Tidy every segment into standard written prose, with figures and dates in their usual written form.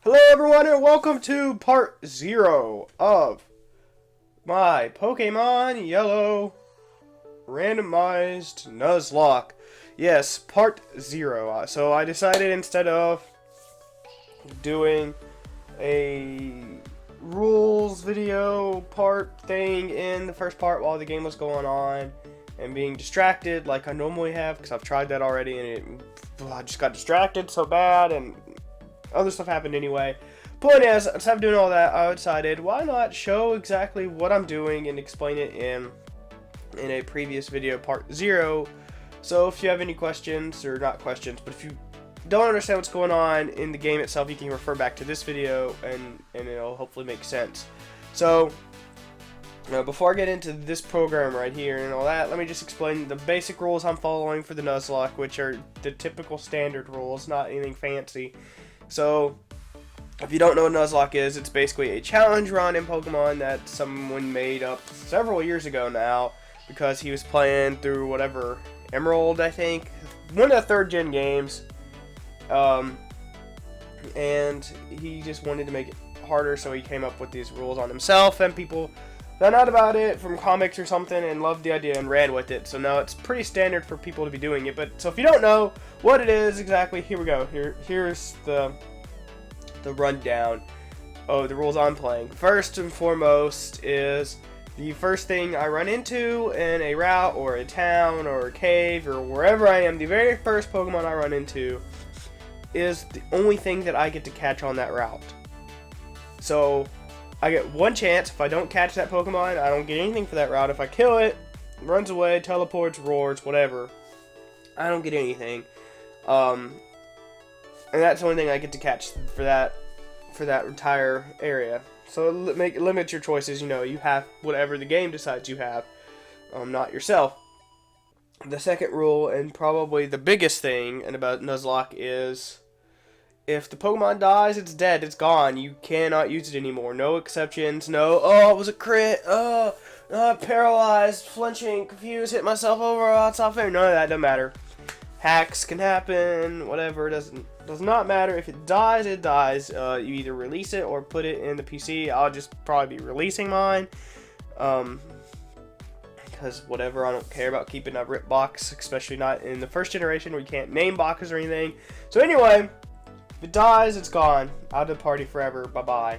Hello everyone and welcome to part 0 of my Pokemon Yellow Randomized Nuzlocke. Yes, part 0. So I decided instead of doing a rules video part thing in the first part while the game was going on and being distracted like I normally have, because I've tried that already and I just got distracted so bad and other stuff happened anyway. Point is, instead of doing all that, I decided why not show exactly what I'm doing and explain it in a previous video, part 0. So if you have any questions, or not questions, but if you don't understand what's going on in the game itself, you can refer back to this video and it'll hopefully make sense. So before I get into this program right here and all that, let me just explain the basic rules I'm following for the Nuzlocke, which are the typical standard rules, not anything fancy. So, if you don't know what Nuzlocke is, it's basically a challenge run in Pokemon that someone made up several years ago now, because he was playing through whatever, Emerald, I think, one of the 3rd gen games, and he just wanted to make it harder, so he came up with these rules on himself, and people found out about it from comics or something and loved the idea and ran with it. So now it's pretty standard for people to be doing it. But so if you don't know what it is exactly, here we go. Here's the rundown of the rules I'm playing. First and foremost is the first thing I run into in a route or a town or a cave or wherever I am, the very first Pokemon I run into is the only thing that I get to catch on that route. So I get one chance. If I don't catch that Pokemon, I don't get anything for that route. If I kill it, runs away, teleports, roars, whatever, I don't get anything. And that's the only thing I get to catch for that entire area. So limit your choices. You know, you have whatever the game decides you have, not yourself. The second rule, and probably the biggest thing about Nuzlocke, is if the Pokemon dies, it's dead, it's gone. You cannot use it anymore. No exceptions, no, oh, it was a crit, paralyzed, flinching, confused, hit myself over, oh, it's not fair. None of that, doesn't matter. Hacks can happen, whatever, does not matter. If it dies, it dies. You either release it or put it in the PC. I'll just probably be releasing mine. Because whatever, I don't care about keeping a rip box, especially not in the first generation where you can't name boxes or anything. So anyway, if it dies, it's gone. Out of the party forever. Bye-bye.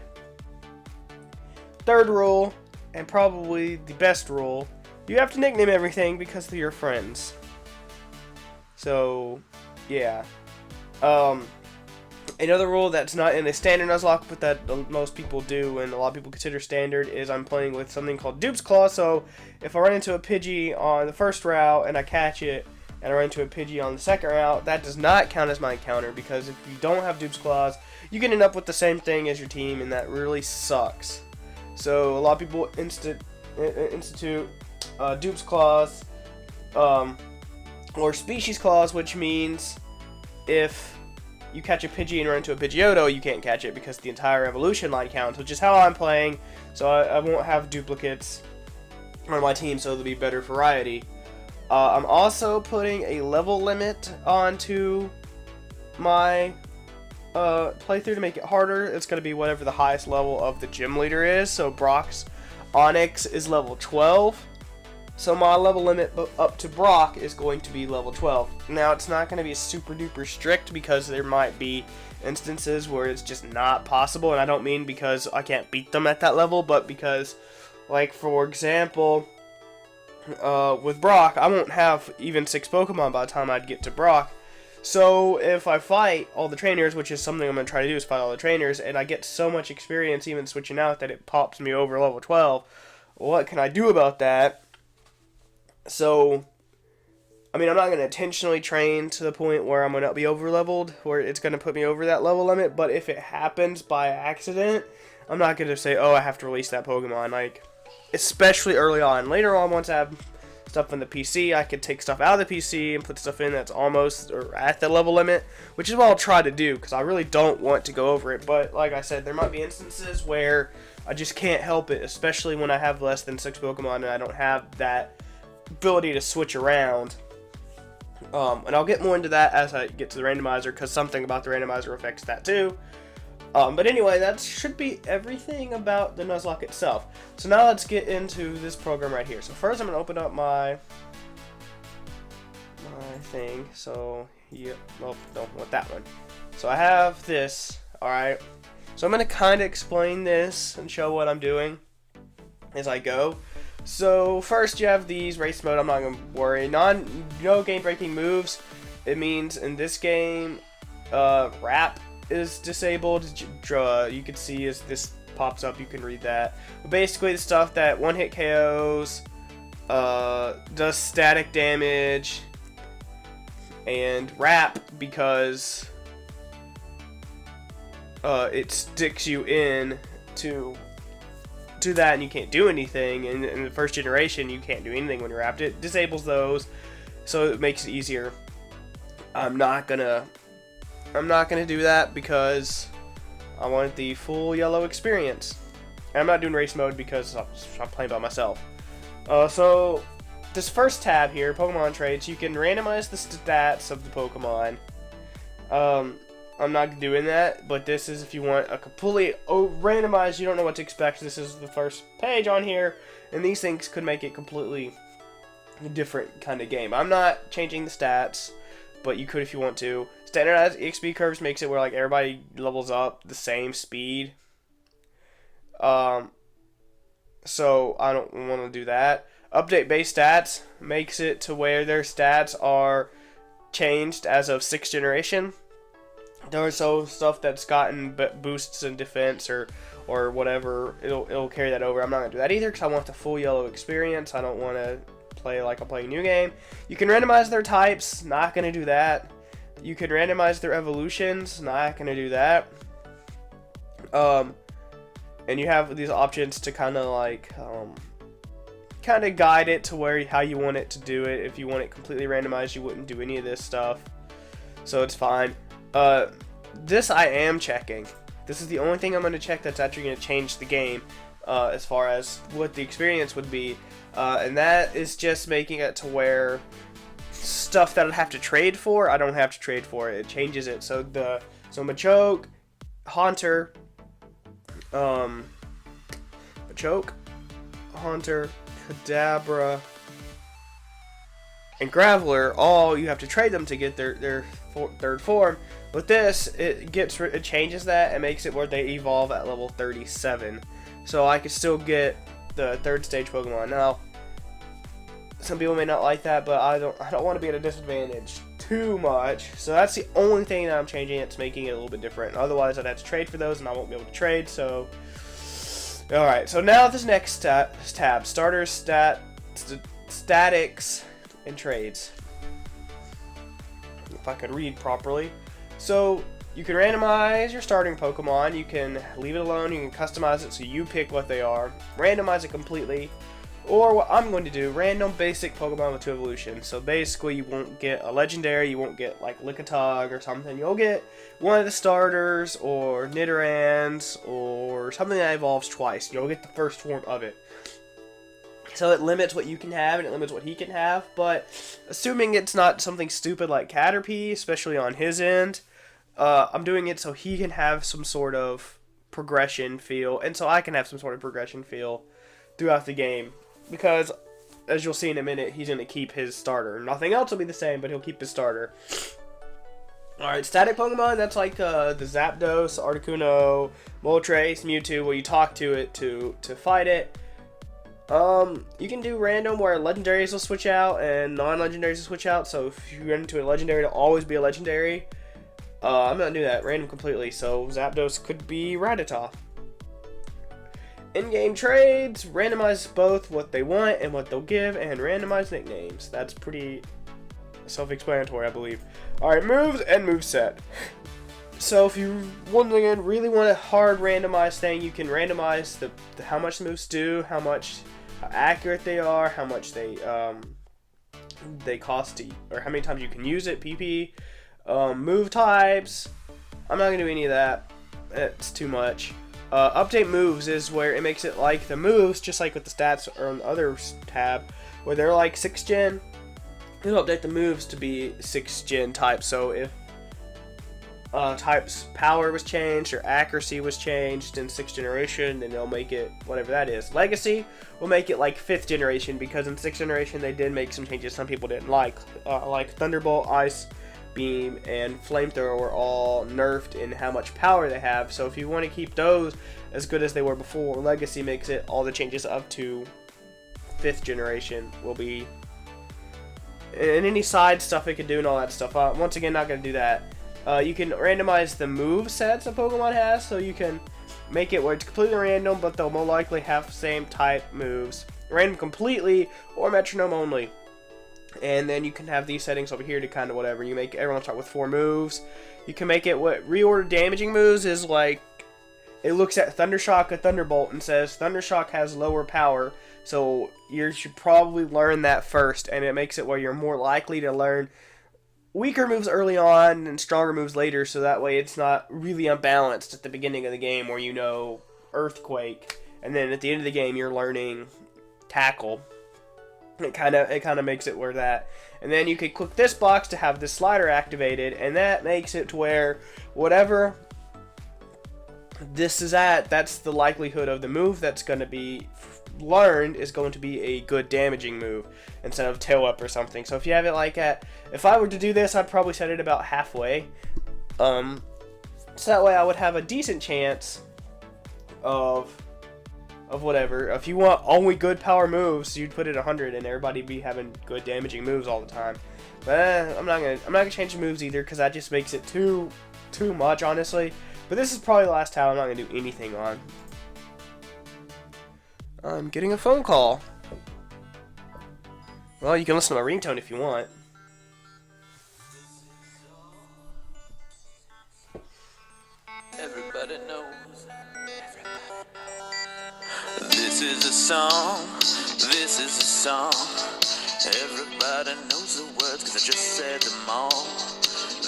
Third rule, and probably the best rule, you have to nickname everything because they're your friends. So, yeah. Another rule that's not in a standard Nuzlocke, but that most people do and a lot of people consider standard, is I'm playing with something called Dupe's Claw. So, if I run into a Pidgey on the first route and I catch it, and I run into a Pidgey on the second route, that does not count as my encounter, because if you don't have Dupe's Claws, you can end up with the same thing as your team, and that really sucks. So a lot of people institute Dupe's Claws, or Species Claws, which means if you catch a Pidgey and run into a Pidgeotto, you can't catch it because the entire evolution line counts, which is how I'm playing, so I won't have duplicates on my team, so there'll be better variety. I'm also putting a level limit onto my playthrough to make it harder. It's going to be whatever the highest level of the gym leader is. So Brock's Onyx is level 12. So my level limit up to Brock is going to be level 12. Now, it's not going to be super duper strict, because there might be instances where it's just not possible. And I don't mean because I can't beat them at that level, but because, like, for example, with Brock, I won't have even 6 Pokemon by the time I'd get to Brock. So if I fight all the trainers, which is something I'm going to try to do, is fight all the trainers, and I get so much experience even switching out that it pops me over level 12, what can I do about that? So, I mean, I'm not going to intentionally train to the point where I'm going to be over leveled, where it's going to put me over that level limit, but if it happens by accident, I'm not going to say, oh, I have to release that Pokemon, like, especially early on. Later on, once I have stuff in the PC, I could take stuff out of the PC and put stuff in that's almost or at the level limit, which is what I'll try to do, because I really don't want to go over it. But like I said, there might be instances where I just can't help it, especially when I have less than 6 Pokemon and I don't have that ability to switch around. And I'll get more into that as I get to the randomizer, because something about the randomizer affects that too. But anyway, that should be everything about the Nuzlocke itself. So now let's get into this program right here. So first I'm going to open up my thing. So, yeah, well, don't want that one. So I have this, alright. So I'm going to kind of explain this and show what I'm doing as I go. So first you have these race mode. I'm not going to worry. No game breaking moves. It means in this game, rap is disabled. You can see as this pops up, you can read that. But basically the stuff that one hit KOs, does static damage, and rap because it sticks you in to that and you can't do anything. And in the first generation you can't do anything when you're wrapped. It disables those, so it makes it easier. I'm not gonna do that because I want the full yellow experience. And I'm not doing race mode because I'm playing by myself. So this first tab here, Pokemon traits, you can randomize the stats of the Pokemon. I'm not doing that, but this is if you want a completely randomized, you don't know what to expect. This is the first page on here, and these things could make it completely different kind of game. I'm not changing the stats, but you could if you want to. Standardized EXP curves makes it where like everybody levels up the same speed. So I don't want to do that. Update base stats makes it to where their stats are changed as of 6th generation. There's so stuff that's gotten boosts in defense or whatever, it'll carry that over. I'm not gonna do that either because I want the full yellow experience. I don't want to play like I'm playing a new game. You can randomize their types. Not gonna do that. You can randomize their evolutions. Not gonna do that. And you have these options to kind of like kind of guide it to where how you want it to do it. If you want it completely randomized, you wouldn't do any of this stuff, so it's fine. This I am checking. This is the only thing I'm going to check that's actually going to change the game as far as what the experience would be, and that is just making it to where stuff that I'd have to trade for, I don't have to trade for it. It changes it. So Machoke, Haunter, Kadabra, and Graveler, all you have to trade them to get their third form. With this, it changes that and makes it where they evolve at level 37. So I could still get the third stage Pokemon. Now, some people may not like that, but I don't want to be at a disadvantage too much. So that's the only thing that I'm changing. It's making it a little bit different. Otherwise, I'd have to trade for those, and I won't be able to trade. So, all right. So now this next tab, starters, statics, and trades. If I could read properly. So you can randomize your starting Pokemon. You can leave it alone. You can customize it so you pick what they are. Randomize it completely. Or what I'm going to do, random basic Pokemon with 2 evolutions. So basically you won't get a legendary, you won't get like Lickitung or something. You'll get one of the starters or Nidorans or something that evolves twice. You'll get the first form of it. So it limits what you can have and it limits what he can have. But assuming it's not something stupid like Caterpie, especially on his end, I'm doing it so he can have some sort of progression feel. And so I can have some sort of progression feel throughout the game. Because, as you'll see in a minute, he's going to keep his starter. Nothing else will be the same, but he'll keep his starter. Alright, static Pokemon, that's like the Zapdos, Articuno, Moltres, Mewtwo, where you talk to it to fight it. You can do random where legendaries will switch out and non-legendaries will switch out. So if you run into a legendary, it'll always be a legendary. I'm not doing that, random completely. So Zapdos could be Rattata. In-game trades, randomize both what they want and what they'll give, and randomize nicknames. That's pretty self-explanatory, I believe. Alright, moves and moveset. So if you really want a hard randomized thing, you can randomize how much the moves do, how accurate they are, how much they cost to, or how many times you can use it, PP. Move types, I'm not going to do any of that. It's too much. Update moves is where it makes it like the moves, just like with the stats or on the other tab, where they're like 6th gen, it'll update the moves to be 6th gen type. So if type's power was changed or accuracy was changed in 6th generation, then they'll make it whatever that is. Legacy will make it like 5th generation, because in 6th generation they did make some changes some people didn't like Thunderbolt, Ice Beam, and Flamethrower were all nerfed in how much power they have. So if you want to keep those as good as they were before, Legacy makes it all the changes up to 5th generation will be, and any side stuff it can do and all that stuff. Once again, not going to do that. You can randomize the move sets a Pokemon has, so you can make it where it's completely random, but they'll more likely have the same type moves. Random completely or metronome only. And then you can have these settings over here to kind of whatever. You make everyone start with 4 moves. You can make it what reorder damaging moves is like, it looks at Thundershock or Thunderbolt and says Thundershock has lower power, so you should probably learn that first, and it makes it where you're more likely to learn weaker moves early on and stronger moves later, so that way it's not really unbalanced at the beginning of the game where you know Earthquake, and then at the end of the game you're learning Tackle. It kind of makes it where that, and then you could click this box to have this slider activated, and that makes it to where whatever this is at, that's the likelihood of the move that's going to be learned is going to be a good damaging move instead of tail up or something. So if you have it like at, if I were to do this, I'd probably set it about halfway, so that way I would have a decent chance of whatever. If you want only good power moves, you'd put it 100 and everybody be having good damaging moves all the time. But I'm not gonna change the moves either, because that just makes it too much, honestly. But this is probably the last tile I'm not gonna do anything on. I'm getting a phone call. Well, you can listen to my ringtone if you want. Everybody knows. This is a song. This is a song. Everybody knows the words, 'cause I just said them all.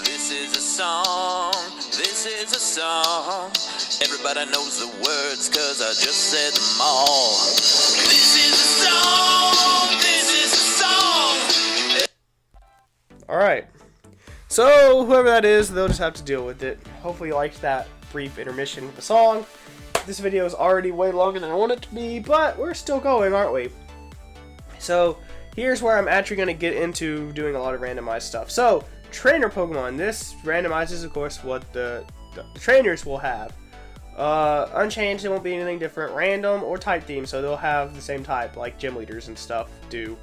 This is a song. This is a song. Everybody knows the words, 'cause I just said them all. This is a song. This is a song. Alright. So, whoever that is, they'll just have to deal with it. Hopefully you liked that brief intermission with the song. This video is already way longer than I want it to be, but we're still going, aren't we? So, here's where I'm actually going to get into doing a lot of randomized stuff. So, trainer Pokemon. This randomizes, of course, what the trainers will have. Unchanged, it won't be anything different. Random or type theme, so they'll have the same type, like gym leaders and stuff do.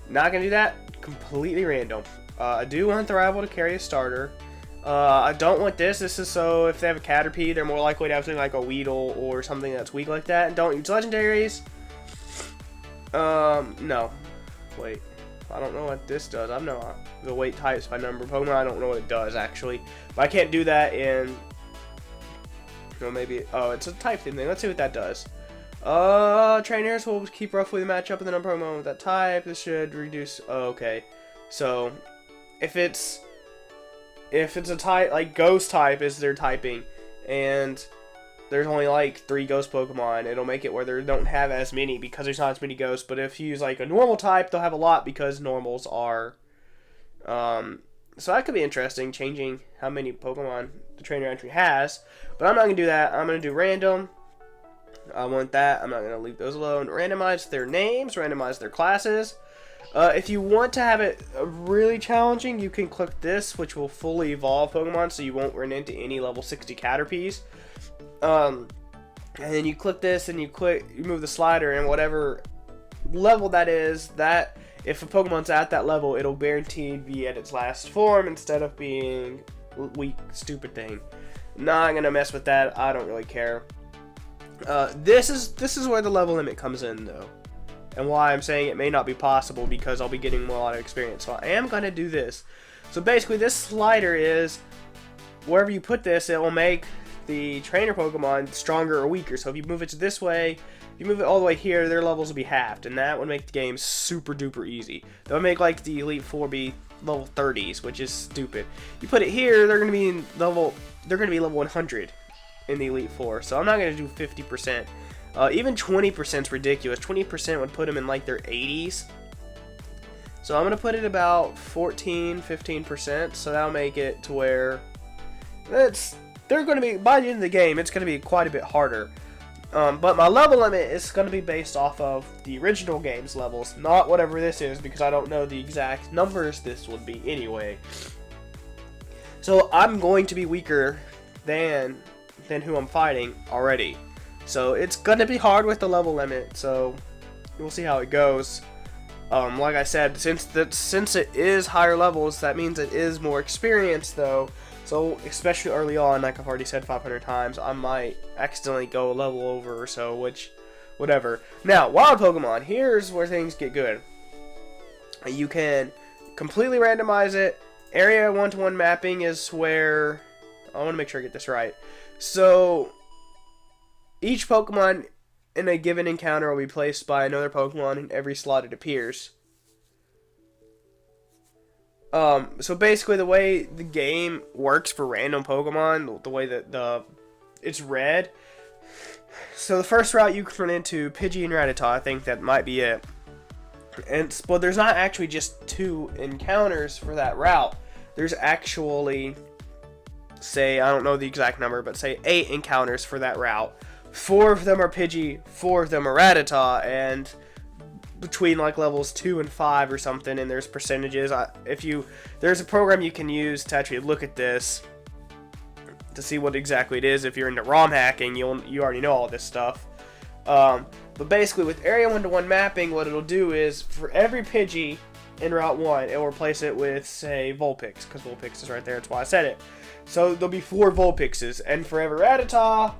Not going to do that. Completely random. I do want the rival to carry a starter. I don't want this. This is so if they have a Caterpie, they're more likely to have something like a Weedle or something that's weak like that. And don't use legendaries. No. Wait. I don't know what this does. I'm not the weight types by number of Pokemon. I don't know what it does actually. But I can't do that in. No, maybe. Oh, it's a type thing. Let's see what that does. Trainers will keep roughly the matchup of the number of Pokemon with that type. This should reduce. Oh, okay. So, if it's a type like Ghost type is their typing, and there's only like 3 Ghost Pokemon, it'll make it where they don't have as many because there's not as many Ghosts. But if you use like a normal type, they'll have a lot because normals are. So that could be interesting, changing how many Pokemon the trainer entry has. But I'm not gonna do that. I'm gonna do random. I want that. I'm not gonna leave those alone. Randomize their names. Randomize their classes. If you want to have it really challenging, you can click this, which will fully evolve Pokemon, so you won't run into any level 60 Caterpies. And then you click this, and you move the slider, and whatever level that is, that if a Pokemon's at that level, it'll guaranteed be at its last form instead of being weak, stupid thing. Not gonna mess with that. I don't really care. This is where the level limit comes in, though. And why I'm saying it may not be possible, because I'll be getting a lot of experience. So I am going to do this. So basically this slider is, wherever you put this, it will make the trainer Pokemon stronger or weaker. So if you move it to this way, if you move it all the way here, their levels will be halved. And that would make the game super duper easy. That would make like the Elite Four be level 30s, which is stupid. You put it here, they're going to be level 100 in the Elite Four. So I'm not going to do 50%. Even 20% is ridiculous. 20% would put them in like their 80s. So I'm going to put it about 15%. So that'll make it to where they're going to be, by the end of the game, it's going to be quite a bit harder. But my level limit is going to be based off of the original game's levels, not whatever this is, because I don't know the exact numbers this would be anyway. So I'm going to be weaker than who I'm fighting already. So it's going to be hard with the level limit, so we'll see how it goes. Like I said, since it is higher levels, that means it is more experience though. So especially early on, like I've already said 500 times, I might accidentally go a level over or so, which, whatever. Now, wild Pokemon, here's where things get good. You can completely randomize it. Area 1-to-1 mapping is where, I want to make sure I get this right. So, each Pokemon in a given encounter will be placed by another Pokemon in every slot it appears. So basically the way the game works for random Pokemon, the way that it's read. So the first route you can run into Pidgey and Rattata, I think that might be it. But there's not actually just 2 encounters for that route. There's actually, say, I don't know the exact number, but say 8 encounters for that route. 4 of them are Pidgey, 4 of them are Rattata, and between like levels 2 and 5 or something, and there's percentages. There's a program you can use to actually look at this to see what exactly it is. If you're into ROM hacking, you already know all this stuff. But basically with area 1-to-1 mapping, what it'll do is for every Pidgey in Route 1, it will replace it with, say, Vulpix, because Vulpix is right there, that's why I said it. So there'll be 4 Vulpixes, and for every Rattata,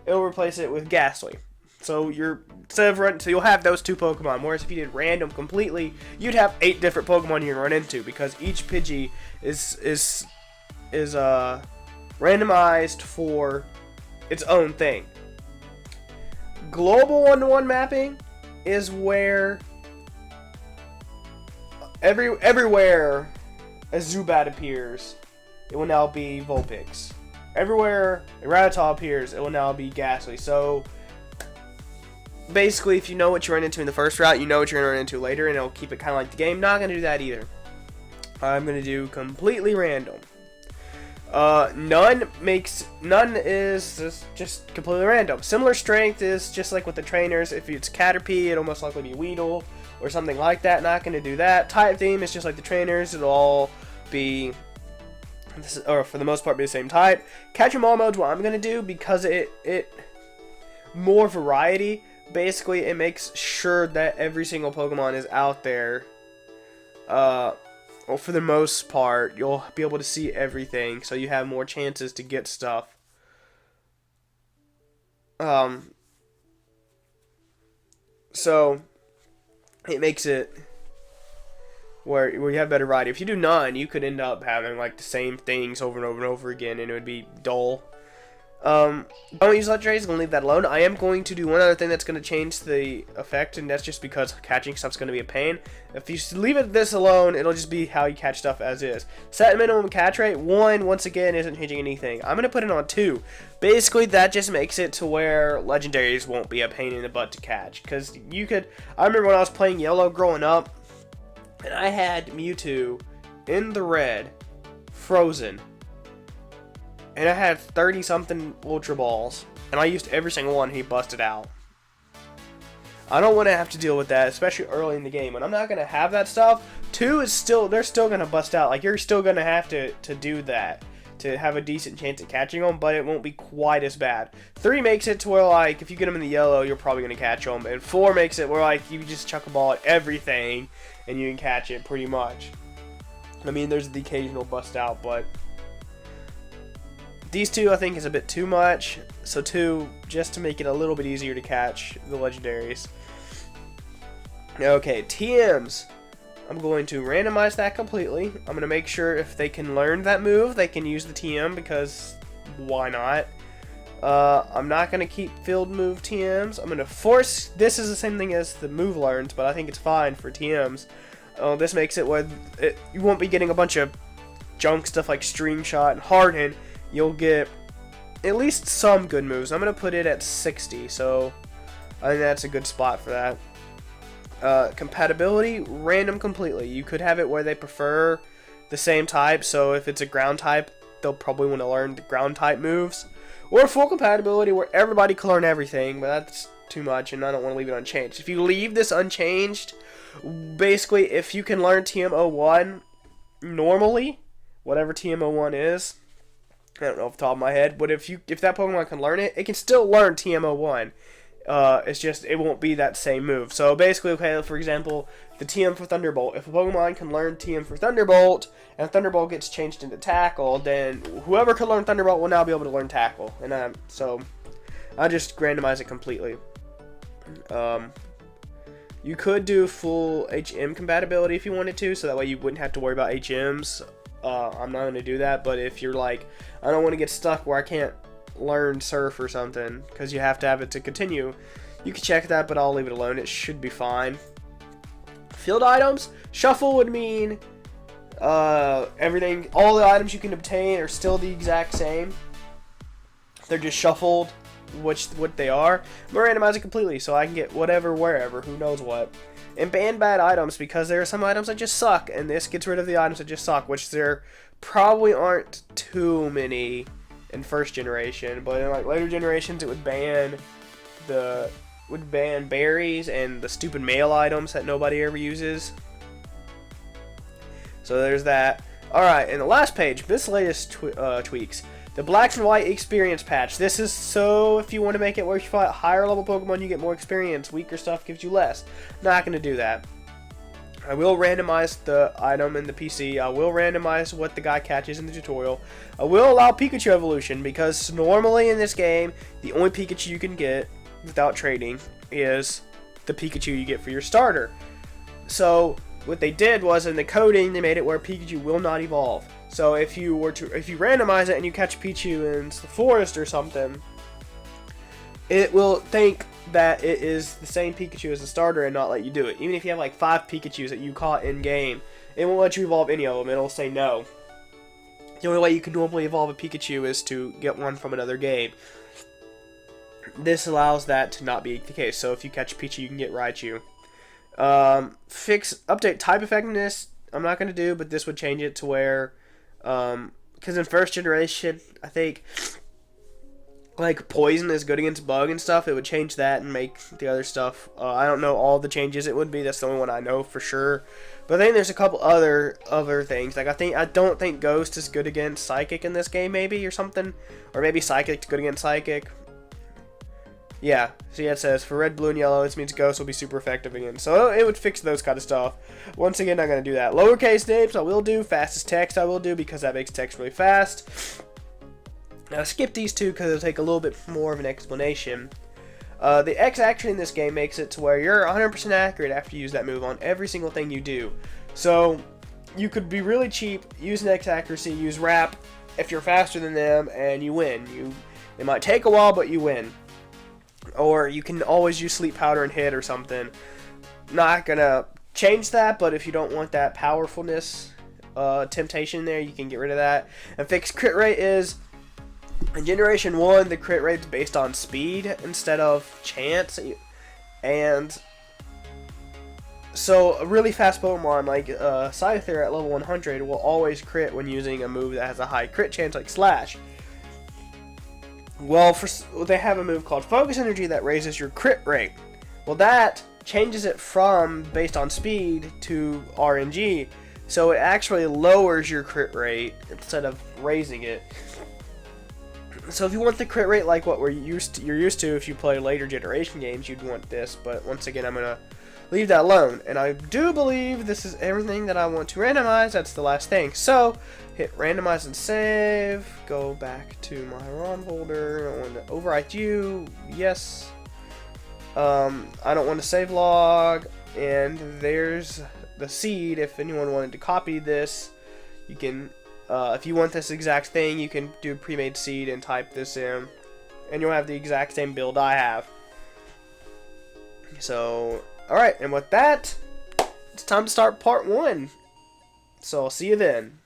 it'll replace it with Ghastly. So you'll have those 2 Pokemon. Whereas if you did random completely, you'd have 8 different Pokemon you can run into, because each Pidgey is randomized for its own thing. Global 1-to-1 mapping is where everywhere a Zubat appears, it will now be Vulpix. Everywhere a Rattata appears, it will now be Ghastly. So basically, if you know what you run into in the first route, you know what you're going to run into later, and it'll keep it kind of like the game. Not going to do that either. I'm going to do completely random. None is just completely random. Similar strength is just like with the trainers. If it's Caterpie, it'll most likely be Weedle or something like that. Not going to do that. Type theme is just like the trainers. It'll all be, or for the most part, be the same type. Catch 'em all mode's what I'm going to do, because it more variety. Basically, it makes sure that every single Pokemon is out there. Well, for the most part, you'll be able to see everything, so you have more chances to get stuff. So it makes it where you have better variety. If you do none, you could end up having like the same things over and over and over again, and it would be dull. Don't use legendaries, I'm going to leave that alone. I am going to do one other thing that's going to change the effect, and that's just because catching stuff's going to be a pain. If you leave it this alone, it'll just be how you catch stuff as is. Set minimum catch rate, 1, once again, isn't changing anything. I'm going to put it on 2. Basically, that just makes it to where legendaries won't be a pain in the butt to catch. Because I remember when I was playing Yellow growing up, and I had Mewtwo in the red, frozen. And I had 30-something Ultra Balls, and I used every single one, he busted out. I don't want to have to deal with that, especially early in the game. And I'm not going to have that stuff. 2 is they're still going to bust out. Like, you're still going to have to do that to have a decent chance at catching them, but it won't be quite as bad. 3 makes it to where, like, if you get them in the yellow, you're probably going to catch them. And 4 makes it where, like, you just chuck a ball at everything, and you can catch it pretty much. I mean, there's the occasional bust out, but these 2 I think is a bit too much, so 2 just to make it a little bit easier to catch the legendaries. Okay, TMs. I'm going to randomize that completely. I'm going to make sure if they can learn that move, they can use the TM, because why not? I'm not going to keep field move TMs. I'm going to force, this is the same thing as the move learns, but I think it's fine for TMs. This makes it where you won't be getting a bunch of junk stuff like Stream Shot and Harden. You'll get at least some good moves. I'm going to put it at 60, so I think that's a good spot for that. Compatibility, random completely. You could have it where they prefer the same type, so if it's a ground type they'll probably want to learn the ground type moves. Or full compatibility where everybody can learn everything, but that's too much and I don't want to leave it unchanged. If you leave this unchanged, basically if you can learn TM01 normally, whatever TM01 is, I don't know off the top of my head, but if that Pokemon can learn it, it can still learn TM01. It's just, it won't be that same move. So basically, okay, for example, the TM for Thunderbolt. If a Pokemon can learn TM for Thunderbolt, and Thunderbolt gets changed into Tackle, then whoever can learn Thunderbolt will now be able to learn Tackle. And so, I just randomize it completely. You could do full HM compatibility if you wanted to, so that way you wouldn't have to worry about HMs. I'm not going to do that, but if you're like, I don't want to get stuck where I can't learn Surf or something, because you have to have it to continue, you can check that, but I'll leave it alone. It should be fine. Field items, shuffle would mean everything, all the items you can obtain are still the exact same. They're just shuffled, what they are. I'm gonna randomize it completely so I can get whatever, wherever, who knows what. And ban bad items, because there are some items that just suck, and this gets rid of the items that just suck, which there probably aren't too many in first generation, but in like later generations it would ban berries and the stupid mail items that nobody ever uses. So there's that. Alright, and the last page, miscellaneous tweaks. The Black and White experience patch. This is so if you want to make it where if you fight higher level Pokemon you get more experience, weaker stuff gives you less. Not going to do that. I will randomize the item in the PC. I will randomize what the guy catches in the tutorial. I will allow Pikachu evolution, because normally in this game, the only Pikachu you can get without trading is the Pikachu you get for your starter. So what they did was in the coding, they made it where Pikachu will not evolve. So if you randomize it and you catch Pikachu in the forest or something, it will think that it is the same Pikachu as the starter and not let you do it. Even if you have like 5 Pikachus that you caught in game, it won't let you evolve any of them. It'll say no. The only way you can normally evolve a Pikachu is to get one from another game. This allows that to not be the case. So if you catch Pikachu, you can get Raichu. Update type effectiveness. I'm not going to do, but this would change it to where, because in first generation, I think like poison is good against bug and stuff. It would change that and make the other stuff. I don't know all the changes it would be. That's the only one I know for sure. But I think there's a couple other things. Like I don't think Ghost is good against Psychic in this game, maybe, or something, or maybe Psychic's good against Psychic. Yeah, see, it says for red, blue, and yellow, this means Ghost will be super effective again. So it would fix those kind of stuff. Once again, I'm going to do that. Lowercase names I will do. Fastest text I will do, because that makes text really fast. Now, skip these two because it'll take a little bit more of an explanation. The X action in this game makes it to where you're 100% accurate after you use that move on every single thing you do. So you could be really cheap, use an X accuracy, use Wrap if you're faster than them, and you win. It might take a while, but you win. Or you can always use Sleep Powder and hit or something. Not gonna change that, but if you don't want that powerfulness temptation there, you can get rid of that. And fixed crit rate is, in Generation 1, the crit rate's based on speed instead of chance. And so a really fast Pokemon like Scyther at level 100 will always crit when using a move that has a high crit chance like Slash. Well, they have a move called Focus Energy that raises your crit rate. Well, that changes it from based on speed to RNG, so it actually lowers your crit rate instead of raising it. So if you want the crit rate like what you're used to if you play later generation games, you'd want this. But once again, I'm gonna leave that alone. And I do believe this is everything that I want to randomize. That's the last thing. So hit randomize and save. Go back to my ROM folder. I want to overwrite you. Yes. I don't want to save log. And there's the seed. If anyone wanted to copy this, you can. If you want this exact thing, you can do pre-made seed and type this in, and you'll have the exact same build I have. So, alright, and with that, it's time to start part 1. So, I'll see you then.